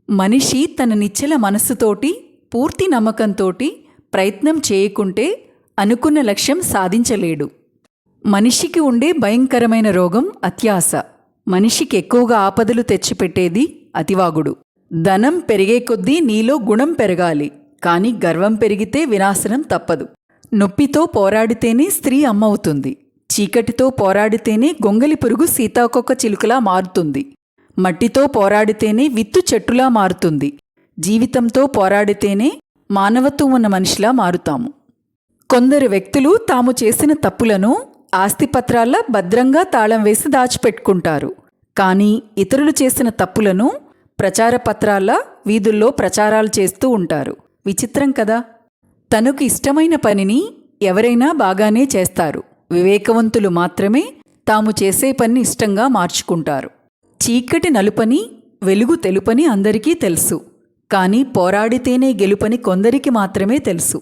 మనిషి తన నిశ్చల మనస్సుతోటి పూర్తి నమ్మకంతోటి ప్రయత్నం చేయకుంటే అనుకున్న లక్ష్యం సాధించలేడు. మనిషికి ఉండే భయంకరమైన రోగం అత్యాశ. మనిషికి ఎక్కువగా ఆపదలు తెచ్చిపెట్టేది అతివాగుడు. ధనం పెరిగే కొద్దీ నీలో గుణం పెరగాలి, కానీ గర్వం పెరిగితే వినాశనం తప్పదు. నొప్పితో పోరాడితేనే స్త్రీ అమ్మవుతుంది. చీకటితో పోరాడితేనే గొంగలి పురుగు సీతాకొక చిలుకలా మారుతుంది. మట్టితో పోరాడితేనే విత్తు చెట్టులా మారుతుంది. జీవితంతో పోరాడితేనే మానవత్వం ఉన్న మనిషిలా మారుతాము. కొందరు వ్యక్తులు తాము చేసిన తప్పులను ఆస్తిపత్రాల్లో భద్రంగా తాళం వేసి దాచిపెట్టుకుంటారు. కానీ ఇతరులు చేసిన తప్పులను ప్రచార పత్రాల్లో వీధుల్లో ప్రచారాలు చేస్తూ ఉంటారు. విచిత్రం కదా. తనకు ఇష్టమైన పనిని ఎవరైనా బాగానే చేస్తారు. వివేకవంతులు మాత్రమే తాము చేసే పని ఇష్టంగా మార్చుకుంటారు. చీకటి నలుపని, వెలుగు తెలుపని అందరికీ తెలుసు. కానీ పోరాడితేనే గెలుపని కొందరికి మాత్రమే తెలుసు.